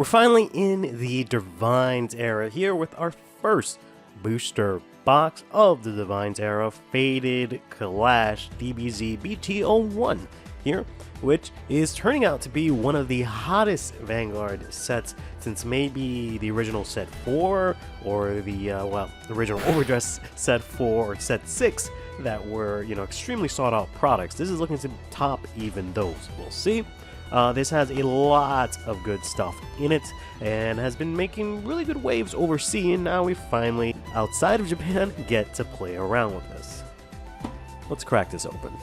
We're finally in the DIVINEZ era here with our first booster box of the DIVINEZ era, Faded Clash DZ-BT01 here, which is turning out to be one of the hottest Vanguard sets since maybe the original set 4 or the original overdress set 4 or set 6 that were, extremely sought out products. This is looking to top even those. We'll see. This has a lot of good stuff in it and has been making really good waves overseas, and now we finally, outside of Japan, get to play around with this. Let's crack this open.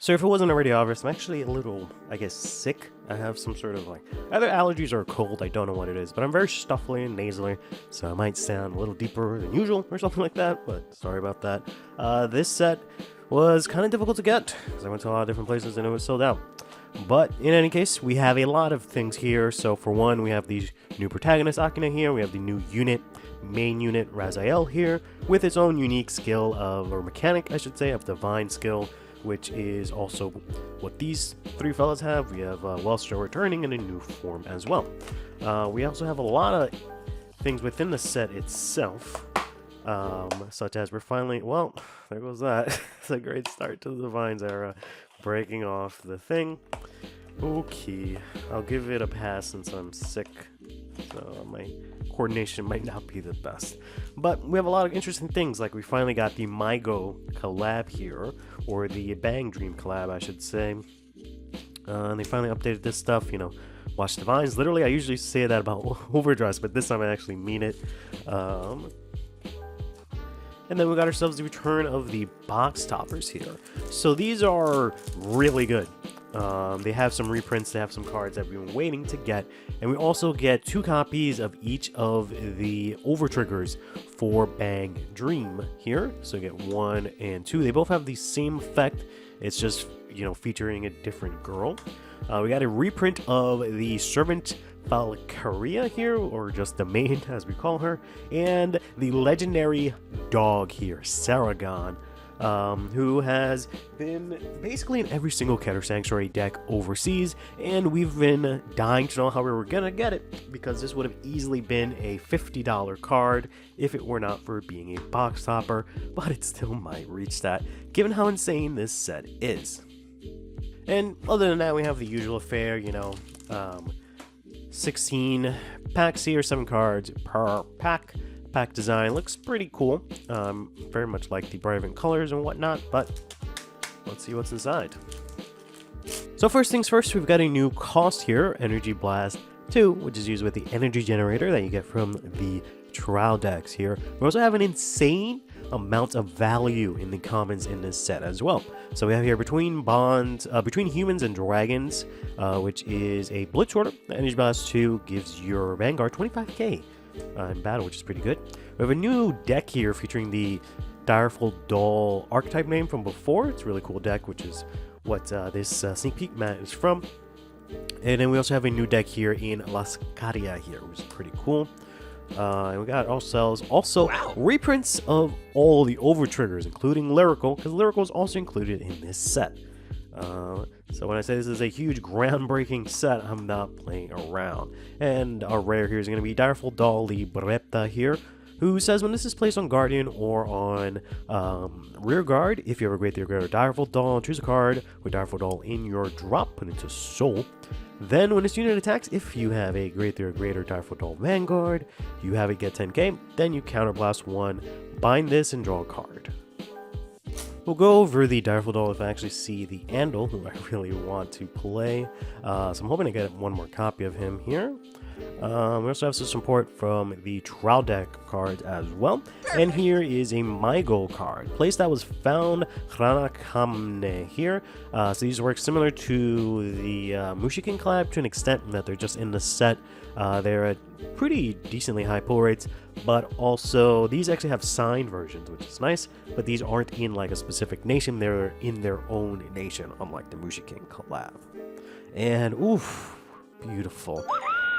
So if it wasn't already obvious, I'm actually a little, sick. I have some sort of either allergies or a cold, I don't know what it is, but I'm very stuffy and nasally, so I might sound a little deeper than usual or something like that, but sorry about that. This set was kind of difficult to get, because I went to a lot of different places and it was sold out. But in any case, we have a lot of things here. So for one, we have the new protagonist Akina here, we have the new main unit Raziel here, with its own unique skill or mechanic, I should say, of divine skill, which is also what these three fellas have. We have Wellstar returning in a new form as well. We also have a lot of things within the set itself, such as we're finally, well, there goes that. It's a great start to the DIVINEZ era, breaking off the thing. Okay, I'll give it a pass since I'm sick, so my coordination might not be the best. But we have a lot of interesting things, like we finally got the MyGo collab here, or the Bang Dream collab, I should say. And they finally updated this stuff, watch DIVINEZ. Literally, I usually say that about Overdress, but this time I actually mean it. And then we got ourselves the return of the box toppers here. So these are really good. They have some reprints, they have some cards that we've been waiting to get, and we also get 2 copies of each of the over triggers for Bang Dream here. So you get 1 and 2. They both have the same effect, it's just, featuring a different girl. We got a reprint of the Servant Valkyria here, or just the main as we call her, and the legendary dog here, Saragon, who has been basically in every single Keter Sanctuary deck overseas, and we've been dying to know how we were gonna get it, because this would have easily been a $50 card if it were not for being a box topper, but it still might reach that, given how insane this set is. And other than that, we have the usual affair, 16 packs here, 7 cards per pack. Pack design looks pretty cool, very much like the Bravant colors and whatnot, but let's see what's inside. So first things first, we've got a new cost here, Energy Blast 2, which is used with the energy generator that you get from the trial decks here. We also have an insane amount of value in the commons in this set as well. So we have here between humans and dragons, which is a Blitz Order. The Energy Blast 2 gives your Vanguard 25k in battle, which is pretty good. We have a new deck here featuring the Direful Doll archetype name from before. It's a really cool deck, which is what this sneak peek mat is from. And then we also have a new deck here in Lascaria here, which is pretty cool. And we got ourselves also reprints of all the over triggers, including Lyrical, because Lyrical is also included in this set. So when I say this is a huge groundbreaking set, I'm not playing around. And our rare here is going to be Direful Doll Libretta here, who says when this is placed on Guardian or on Rear Guard, if you have a Great Theory Greater Direful Doll, choose a card with Direful Doll in your drop, put it into Soul. Then when this unit attacks, if you have a Great Theory Greater Direful Doll Vanguard, you have it get 10k, then you counterblast 1, bind this, and draw a card. We'll go over the Direful Doll if I actually see the Andal, who I really want to play. So I'm hoping to get one more copy of him here. We also have some support from the Trial deck cards as well. And here is a MyGo card. Place that was found Hanakamne here. So these work similar to the Mushikin collab to an extent that they're just in the set. They're at pretty decently high pull rates, but also these actually have signed versions, which is nice, but these aren't in like a specific nation, they're in their own nation, unlike the Mushikin collab. And oof, beautiful.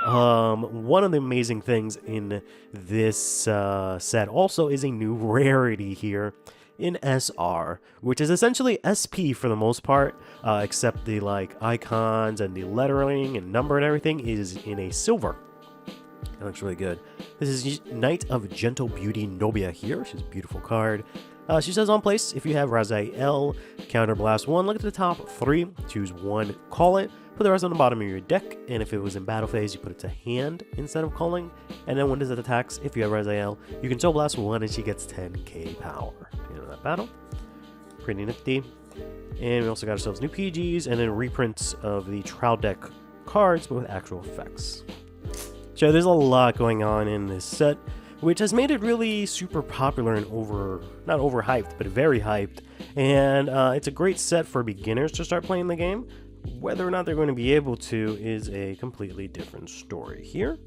One of the amazing things in this set also is a new rarity here in SR, which is essentially SP for the most part, except the like icons and the lettering and number and everything is in a silver. That looks really good. This is Knight of Gentle Beauty Nobia here. She's a beautiful card. She says on place, if you have Raziel, counterblast 1, look at the top 3, choose 1, call it, put the rest on the bottom of your deck, and if it was in battle phase, you put it to hand instead of calling. And then when it attacks, if you have Raziel, you can Soul Blast 1 and she gets 10k power. You know that battle. Pretty nifty. And we also got ourselves new PGs and then reprints of the trial deck cards, but with actual effects. So there's a lot going on in this set, which has made it really super popular and not overhyped, but very hyped. And it's a great set for beginners to start playing the game. Whether or not they're going to be able to is a completely different story here.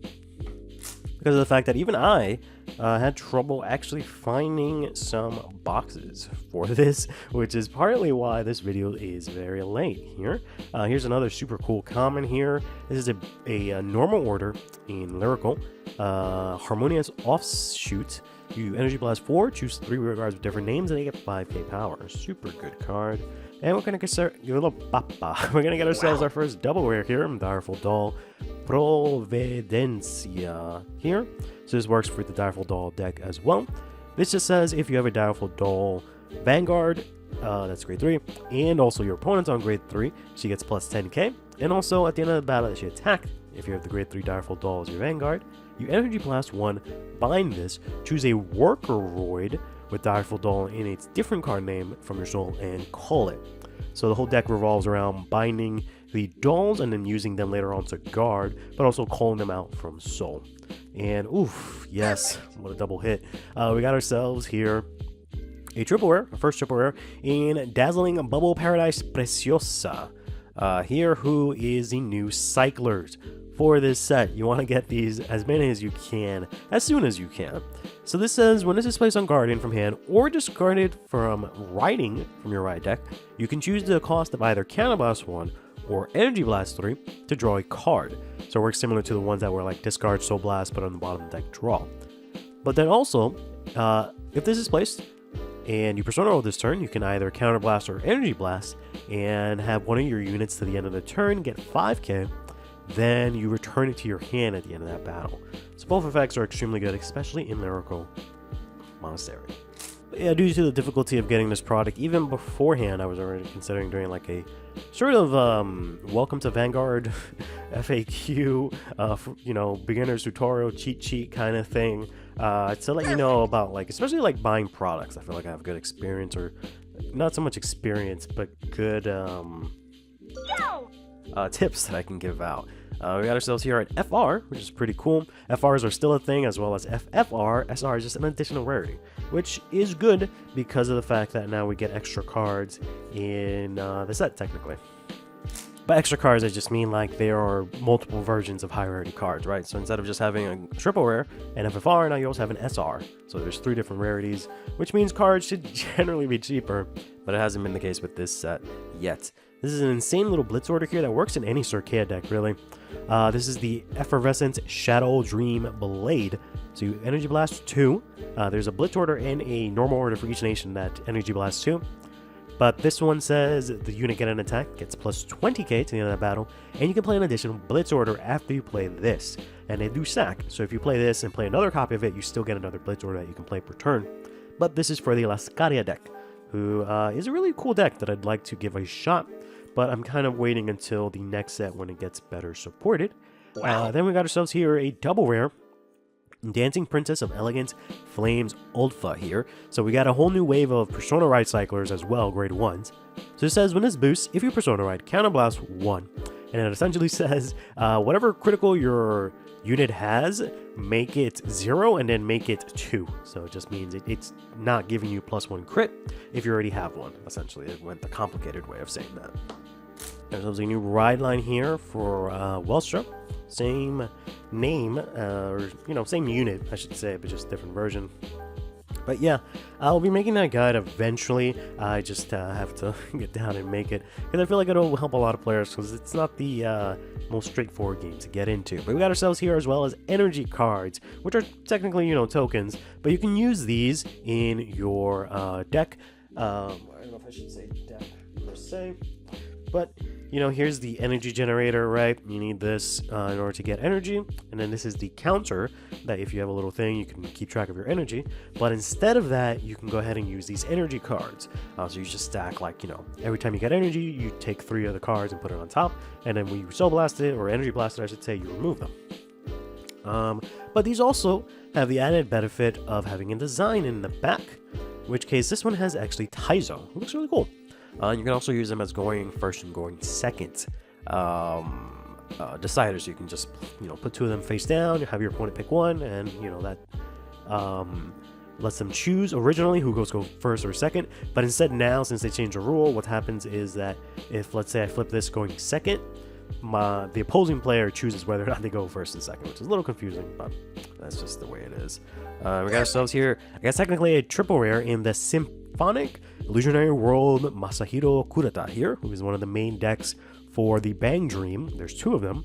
Because of the fact that even I had trouble actually finding some boxes for this, which is partly why this video is very late here. Here's another super cool common here. This is a normal order in Lyrical. Harmonious Offshoot. You Energy Blast 4, choose 3 rear guards with different names, and they get 5k power. Super good card. And we're gonna get ourselves our first double rare here. Direful Doll Providencia here. So this works for the Direful Doll deck as well. This just says if you have a Direful Doll Vanguard, that's grade 3, and also your opponent's on grade 3, she gets plus 10k. And also at the end of the battle that she attacked, if you have the grade 3 Direful Doll as your Vanguard, you Energy Blast 1, bind this, choose a Workeroid with Direful Doll in its different card name from your soul, and call it. So the whole deck revolves around binding the dolls and then using them later on to guard, but also calling them out from soul. And oof, yes, what a double hit. We got ourselves here a triple rare, a first triple rare, in Dazzling Bubble Paradise Preciosa. Here, who is the new Cyclers for this set. You want to get these as many as you can, as soon as you can. So this says, when this is placed on Guardian from hand or discarded from writing from your right deck, you can choose the cost of either Counterblast 1 or Energy Blast 3 to draw a card. So it works similar to the ones that were like discard, Soul Blast, but on the bottom of the deck, draw. But then also, if this is placed and you Persona roll this turn, you can either Counterblast or Energy Blast and have one of your units to the end of the turn get 5k. Then you return it to your hand at the end of that battle. So both effects are extremely good, especially in Lyrical Monastery. But yeah, due to the difficulty of getting this product, even beforehand, I was already considering doing like a sort of welcome to Vanguard FAQ, you know, beginner's tutorial cheat sheet kind of thing, to let you know about like, especially like buying products. I feel like I have good experience, or not so much experience, but good tips that I can give out. We got ourselves here at FR, which is pretty cool. FRs are still a thing, as well as FFR. SR is just an additional rarity, which is good because of the fact that now we get extra cards in the set, technically. By extra cards, I just mean like there are multiple versions of high rarity cards, right? So instead of just having a triple rare and FFR, now you also have an SR. So there's 3 different rarities, which means cards should generally be cheaper, but it hasn't been the case with this set yet. This is an insane little Blitz order here that works in any Circaia deck, really. This is the Effervescent Shadow Dream Blade. So you Energy Blast 2. There's a Blitz order and a normal order for each nation that Energy Blast 2. But this one says the unit get an attack, gets plus 20k to the end of the battle, and you can play an additional Blitz order after you play this. And they do sack, so if you play this and play another copy of it, you still get another Blitz order that you can play per turn. But this is for the Lascaria deck, who is a really cool deck that I'd like to give a shot. But I'm kind of waiting until the next set when it gets better supported. Wow. Then we got ourselves here a double rare, Dancing Princess of Elegance Flames Ulfa here. So we got a whole new wave of Persona Ride Cyclers as well, grade 1s. So it says, when this boosts, if you Persona Ride, Counterblast 1. And it essentially says, whatever critical your unit has, make it 0 and then make it 2. So it just means it's not giving you +1 crit if you already have one. Essentially, it went the complicated way of saying that. There's a new ride line here for Welstra. Same name, or you know, same unit, I should say, but just different version. But yeah, I'll be making that guide eventually. I just have to get down and make it, because I feel like it'll help a lot of players, because it's not the most straightforward game to get into. But we got ourselves here as well as energy cards, which are technically, you know, tokens, but you can use these in your deck. I don't know if I should say deck per se, but you know, here's the energy generator, right? You need this in order to get energy, and then this is the counter that if you have a little thing, you can keep track of your energy. But instead of that, you can go ahead and use these energy cards. So you just stack, like, you know, every time you get energy, you take 3 of the cards and put it on top, and then when you soul blast it, or energy blast it, I should say, you remove them. But these also have the added benefit of having a design in the back, in which case this one has actually Taizo. It looks really cool. You can also use them as going first and going second deciders. You can just, you know, put 2 of them face down, have your opponent pick one, and, you know, that lets them choose originally who goes first or second. But instead now, since they changed the rule, what happens is that if, let's say I flip this going second, the opposing player chooses whether or not they go first and second, which is a little confusing, but that's just the way it is. We got ourselves here, I guess technically a triple rare in the Symphonic Illusionary World Masahiro Kurata here, who is one of the main decks for the Bang Dream. There's 2 of them.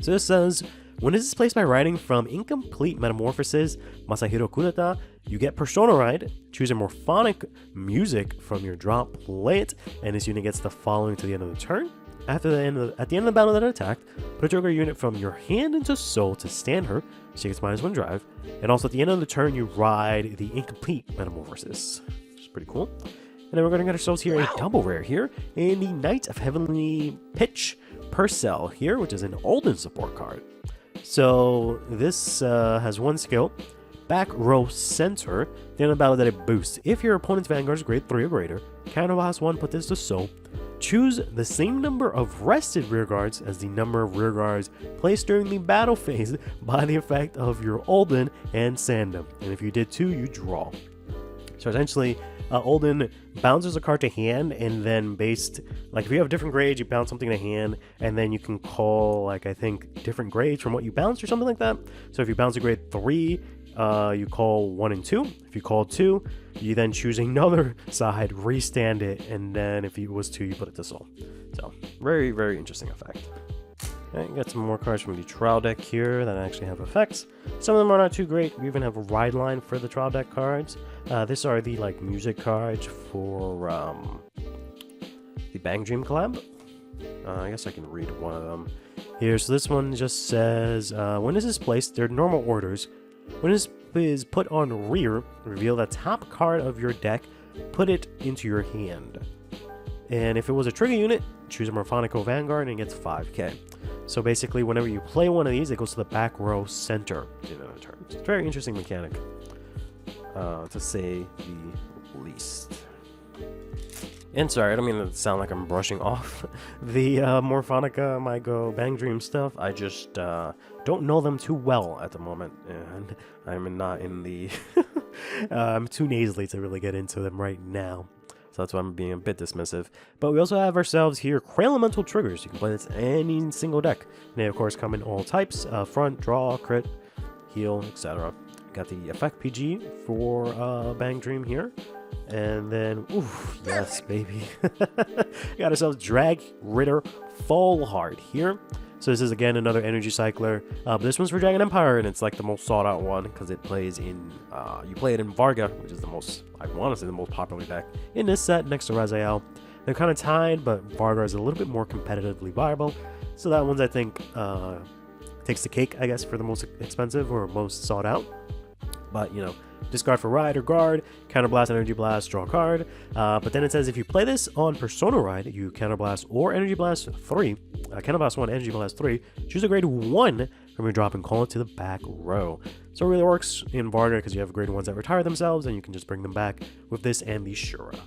So this says, when this is placed by writing from Incomplete Metamorphosis Masahiro Kurata, you get Persona Ride, choose a morphonic music from your drop, play it, and this unit gets the following to the end of the turn. At the end of the battle that it attacked, put a trigger unit from your hand into soul to stand her. She gets -1 drive. And also at the end of the turn, you ride the Incomplete Metamorphosis. Which is pretty cool. And then we're going to get ourselves here a double rare here in the Knight of Heavenly Pitch Purcell here, which is an Olden support card. So this has 1 skill. Back row center. At the end of the battle that it boosts. If your opponent's Vanguard is grade 3 or greater, counterblast 1, put this to soul. Choose the same number of rested rearguards as the number of rearguards placed during the battle phase by the effect of your Olden and Sandom. And if you did 2, you draw. So essentially, Olden bounces a card to hand, and then based, like if you have different grades, you bounce something to hand, and then you can call, like, I think, different grades from what you bounced or something like that. So if you bounce a grade 3, you call 1 and 2. If you call 2, you then choose another side, restand it, and then if it was 2, you put it to soul. So, very, very interesting effect. Okay, got some more cards from the trial deck here that actually have effects. Some of them are not too great. We even have a ride line for the trial deck cards. These are the, like, music cards for the Bang Dream collab. I guess I can read one of them here. So this one just says, when this is placed, they're normal orders. When this is put on rear, reveal the top card of your deck, put it into your hand. And if it was a trigger unit, choose a Morphonico Vanguard and it gets 5k. So basically, whenever you play one of these, it goes to the back row center in a turn. It's a very interesting mechanic, to say the least. And sorry, I don't mean to sound like I'm brushing off the Morphonica Mygo Bang Dream stuff. I just don't know them too well at the moment, and I'm not in the... I'm too nasally to really get into them right now. So that's why I'm being a bit dismissive. But we also have ourselves here Crail Elemental triggers. You can play this in any single deck. And they, of course, come in all types. Front, draw, crit, heal, etc. Got the effect PG for Bang Dream here. And then, oof, yes, baby. Got ourselves Drag Ritter Fall Hard here. So this is, again, another energy cycler. But this one's for Dragon Empire, and it's like the most sought out one because it plays in, you play it in Varga, which is the most, I want to say, the most popular deck in this set next to Raziel. They're kind of tied, but Varga is a little bit more competitively viable. So that one's, I think, takes the cake, I guess, for the most expensive or most sought out. But, you know, discard for Ride or Guard, Counterblast, Energy Blast, draw a card. But then it says if you play this on Persona Ride, you Counterblast or Energy Blast 3, Counterblast 1, Energy Blast 3, choose a grade 1 from your drop and call it to the back row. So it really works in Varga because you have grade 1s that retire themselves and you can just bring them back with this and the Shura.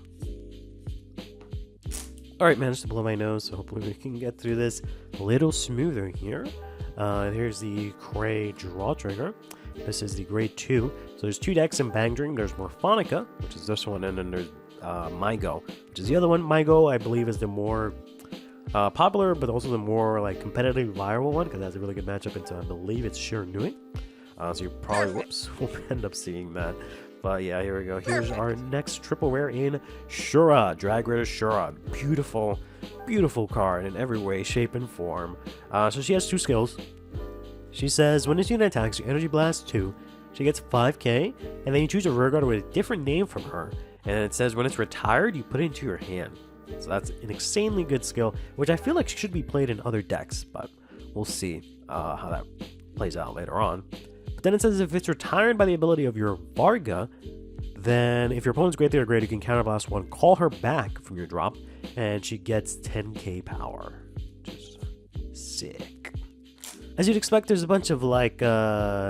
Alright, managed to blow my nose, so hopefully we can get through this a little smoother here. Here's the Cray draw trigger. This is the grade 2. So there's 2 decks in Bang Dream. There's Morphonica, which is this one, and then there's Mygo, which is the other one. Mygo, I believe, is the more popular, but also the more like competitively viable one, because it has a really good matchup into, I believe, it's Shiranui. So you probably, whoops, will end up seeing that. But yeah, here we go. Here's our next triple rare in Shura, Drag Raider Shura. Beautiful, beautiful card in every way, shape, and form. So she has 2 skills. She says, when this unit attacks, you Energy Blast 2. She gets 5k, and then you choose a rear guard with a different name from her. And it says when it's retired, you put it into your hand. So that's an insanely good skill, which I feel like should be played in other decks, but we'll see how that plays out later on. But then it says if it's retired by the ability of your Varga, then if your opponent's Grade 3 or greater, you can counterblast 1, call her back from your drop, and she gets 10k power, which is sick. As you'd expect, there's a bunch of like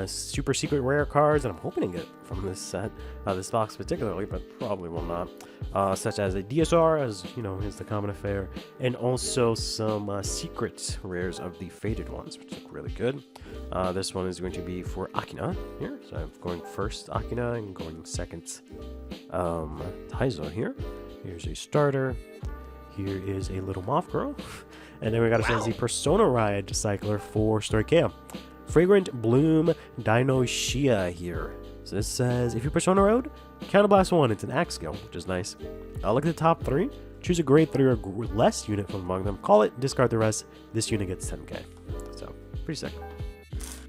super secret rare cards, and I'm hoping to get from this set, this box particularly, but probably will not. Such as a DSR, as you know, is the common affair, and also some secret rares of the faded ones, which look really good. This one is going to be for Akina here, so I'm going first Akina and going second Taizo here. Here's a starter. Here is a little moth girl. And then we got a fancy Persona Ride Cycler for Storkea. Fragrant Bloom Dino Shia here. So this says, if you Persona Road, counterblast 1, it's an axe skill, which is nice. Look at the top 3. Choose a grade 3 or less unit from among them. Call it, discard the rest. This unit gets 10k. So, pretty sick.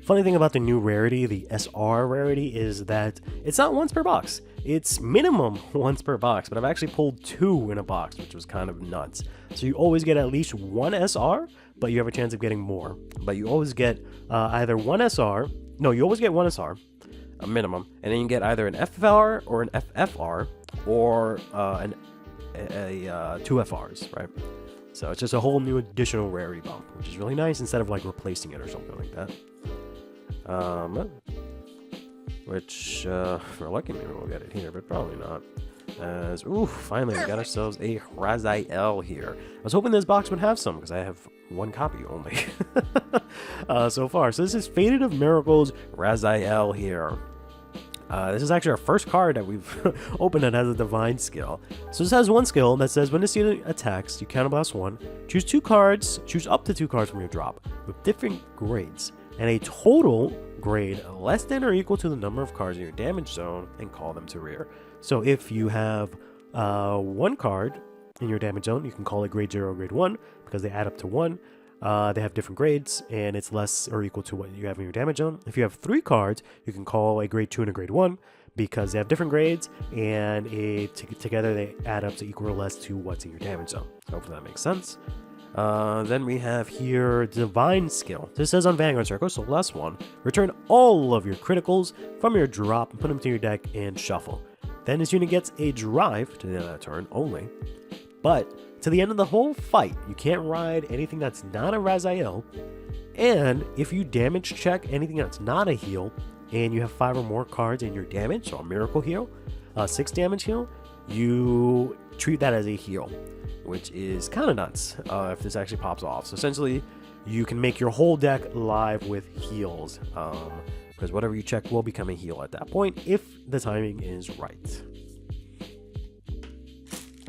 Funny thing about the new rarity, the SR rarity, is that it's not once per box. It's minimum once per box, but I've actually pulled 2 in a box, which was kind of nuts. So you always get at least 1 SR, but you have a chance of getting more. But you always get either 1 SR, no, you always get 1 SR, a minimum, and then you get either an FFR or an FFR, or 2 FRs, right? So it's just a whole new additional rarity bump, which is really nice instead of like replacing it or something like that. Which, for lucky maybe we'll get it here, but probably not. As, ooh, finally we got ourselves a Raziel here. I was hoping this box would have some, because I have 1 copy only so far. So this is Faded of Miracles Raziel here. This is actually our first card that we've opened that has a divine skill. So this has 1 skill that says when this unit attacks, you counterblast 1, choose 2 cards, choose up to 2 cards from your drop with different grades, and a total grade less than or equal to the number of cards in your damage zone, and call them to rear. So if you have 1 card in your damage zone, you can call it grade 0 or grade 1 because they add up to 1. They have different grades, and it's less or equal to what you have in your damage zone. If you have 3 cards, you can call a grade 2 and a grade 1 because they have different grades, and together they add up to equal or less to what's in your damage zone. Hopefully that makes sense. Then we have here Divine Skill. This says on Vanguard Circle, so last one, return all of your criticals from your drop and put them to your deck and shuffle. Then this unit gets a drive to the end of that turn only, but to the end of the whole fight, you can't ride anything that's not a Raziel, and if you damage check anything that's not a heal, and you have 5 or more cards in your damage, so a miracle heal, 6 damage heal, you treat that as a heal, which is kind of nuts if this actually pops off. So essentially, you can make your whole deck live with heals, because whatever you check will become a heal at that point if the timing is right.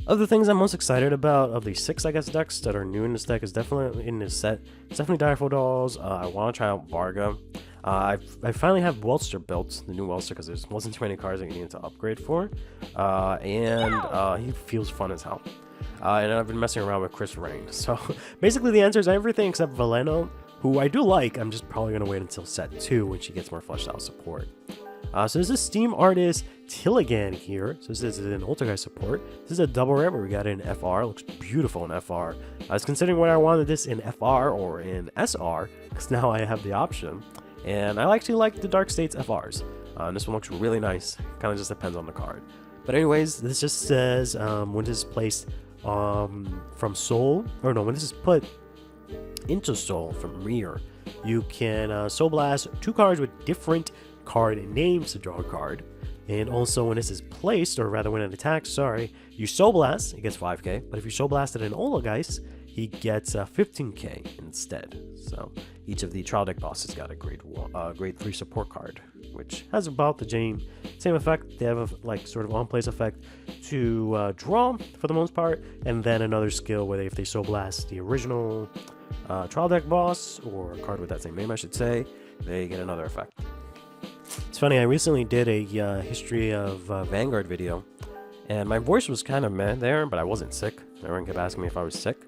Other things I'm most excited about of the 6, I guess, decks that are new in this deck is definitely in this set. It's definitely Direful Dolls. I want to try out Varga. I finally have Welster built, the new Welster, because there wasn't too many cards that you needed to upgrade for. And he feels fun as hell. And I've been messing around with Chris Rain. So basically the answer is everything except Valeno, who I do like. I'm just probably going to wait until set 2 when she gets more fleshed out support. So there's a Steam Artist Tilligan here. So this is an Ultra support. This is a double rare, but we got it in FR. It looks beautiful in FR. I was considering whether I wanted this in FR or in SR, because now I have the option. And I actually like the Dark States FRs. This one looks really nice. Kind of just depends on the card. But anyways, this just says when this is placed from Soul, or no, when this is put into Soul from rear, you can Soul Blast 2 cards with different card names to draw a card. And also when this is placed, or rather when it attacks, sorry, you Soul Blast, it gets 5k, but if you Soul Blasted an Olageist, he gets 15k instead. So each of the trial deck bosses got a grade 3 support card, which has about the same effect. They have a like sort of on-place effect to draw for the most part, and then another skill where if they Soul Blast the original trial deck boss, or a card with that same name I should say, they get another effect. It's funny, I recently did a history of Vanguard video, and my voice was kind of meh there, but I wasn't sick. Everyone kept asking me if I was sick.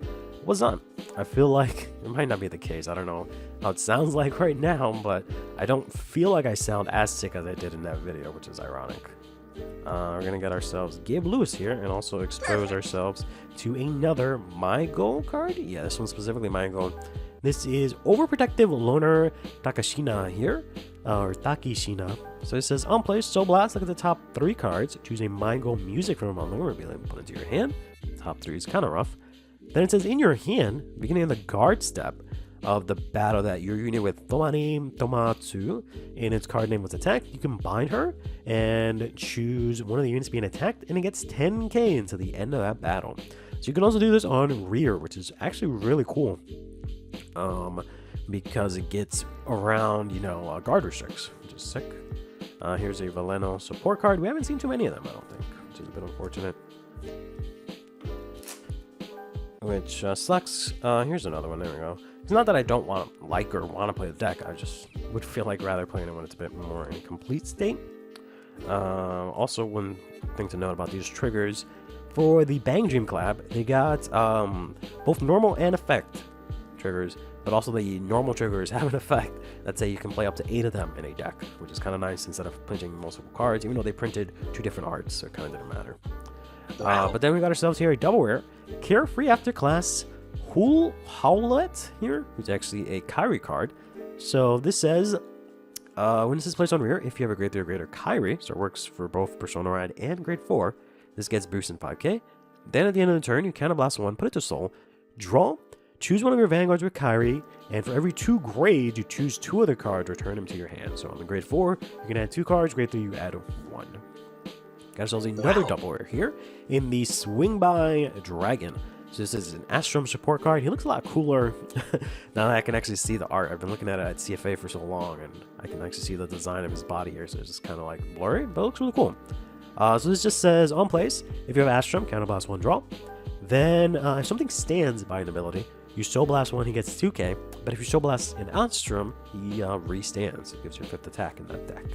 Was not. I feel like it might not be the case. I don't know how it sounds like right now, but I don't feel like I sound as sick as I did in that video, which is ironic. We're gonna get ourselves Gabe Lewis here and also expose ourselves to another My Goal card. Yeah, this one specifically My Goal. This is Overprotective Loner Takashina here, or Takishina. So it says, on play, Soul Blast, look at the top 3 cards, choose a My Goal music from among them, or be able to put into your hand. Top 3 is kind of rough. Then it says, in your hand, beginning of the guard step of the battle that you're united with Tomari Tomatsu, and its card name was attacked, you can bind her and choose one of the units being attacked, and it gets 10k until the end of that battle. So you can also do this on rear, which is actually really cool. Because it gets around, you know, guard restricts, which is sick. Here's a Valeno support card. We haven't seen too many of them, I don't think, which is a bit unfortunate. Which sucks. Here's another one. There we go. It's not that I don't want to play the deck. I just would feel like rather playing it when it's a bit more in a complete state. Also, one thing to note about these triggers for the Bang Dream collab, they got both normal and effect triggers, but also the normal triggers have an effect that say you can play up to 8 of them in a deck, which is kind of nice instead of printing multiple cards, even though they printed 2 different arts, so it kind of didn't matter. Wow. But then we got ourselves here a double rare, Carefree After Class Howlett here, who's actually a Kyrie card. So this says, when this is placed on rear, if you have a grade 3 or greater Kyrie, so it works for both Persona Ride and grade 4, this gets boosted 5k. Then at the end of the turn, you counterblast 1, put it to soul, draw, choose one of your Vanguards with Kyrie, and for every 2 grades, you choose 2 other cards, return them to your hand. So on the grade 4, you can add 2 cards, grade 3, you add 1. Got ourselves another double rare here in the Swing By Dragon. So this is an Astrum support card. He looks a lot cooler now that I can actually see the art. I've been looking at it at CFA for so long, and I can actually see the design of his body here, so it's just kind of like blurry, but it looks really cool. So this just says, on place, if you have Astrum, counterblast 1, draw. Then if something stands by an ability, you Soul Blast 1, he gets 2k, but if you Soul Blast an Astrum, he restands. It gives you a 5th attack in that deck.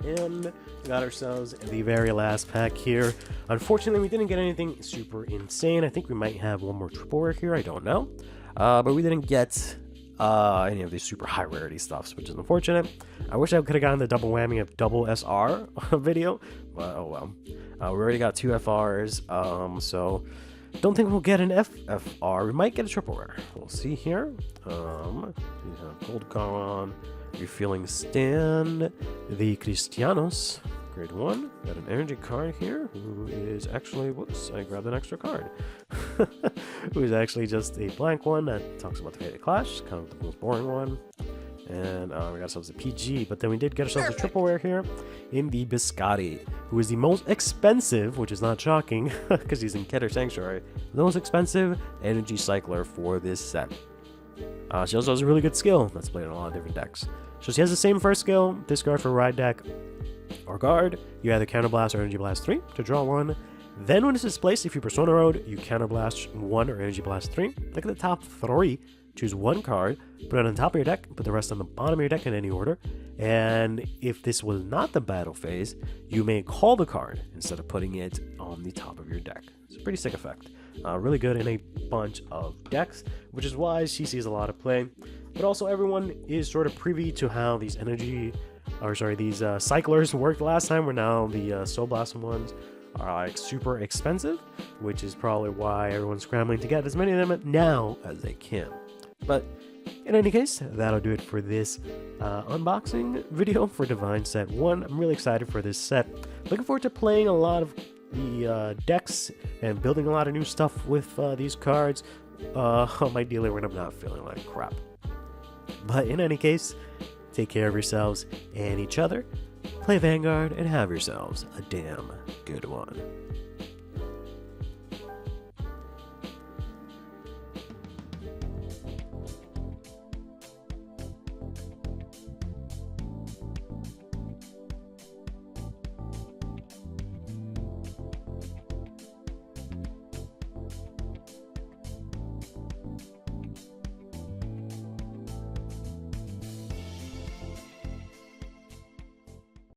And we got ourselves the very last pack here. Unfortunately, we didn't get anything super insane. I think we might have one more triple rare here, I don't know. But we didn't get any of these super high rarity stuffs, which is unfortunate. I wish I could have gotten the double whammy of double SR video, but oh well. We already got 2 FRs, so don't think we'll get an FFR. We might get a triple rare. We'll see here. We have Gold Garon, Refueling Stand, the Cristianos, grade 1. Got an energy card here, who is actually, whoops, I grabbed an extra card. Who is actually just a blank one that talks about the Fated Clash, kind of the most boring one. And we got ourselves a PG, but then we did get ourselves a triple rare here in the Biscotti, who is the most expensive, which is not shocking, because he's in Keter Sanctuary, the most expensive energy cycler for this set. She also has a really good skill that's played in a lot of different decks. So she has the same first skill, discard for Ride deck or guard, you either Counterblast or Energy Blast 3 to draw 1. Then when this is placed, if you Persona Road, you Counterblast 1 or Energy Blast 3. Look at the top 3, choose 1 card, put it on the top of your deck, put the rest on the bottom of your deck in any order. And if this was not the battle phase, you may call the card instead of putting it on the top of your deck. It's a pretty sick effect. Really good in a bunch of decks, which is why she sees a lot of play. But also everyone is sort of privy to how these cyclers worked last time, where now the Soul Blossom ones are like super expensive, which is probably why everyone's scrambling to get as many of them now as they can. But in any case, that'll do it for this unboxing video for Divine Set 1. I'm really excited for this set. Looking forward to playing a lot of the decks and building a lot of new stuff with these cards on my dealer when I'm not feeling like crap. But in any case, take care of yourselves and each other, play Vanguard, and have yourselves a damn good one.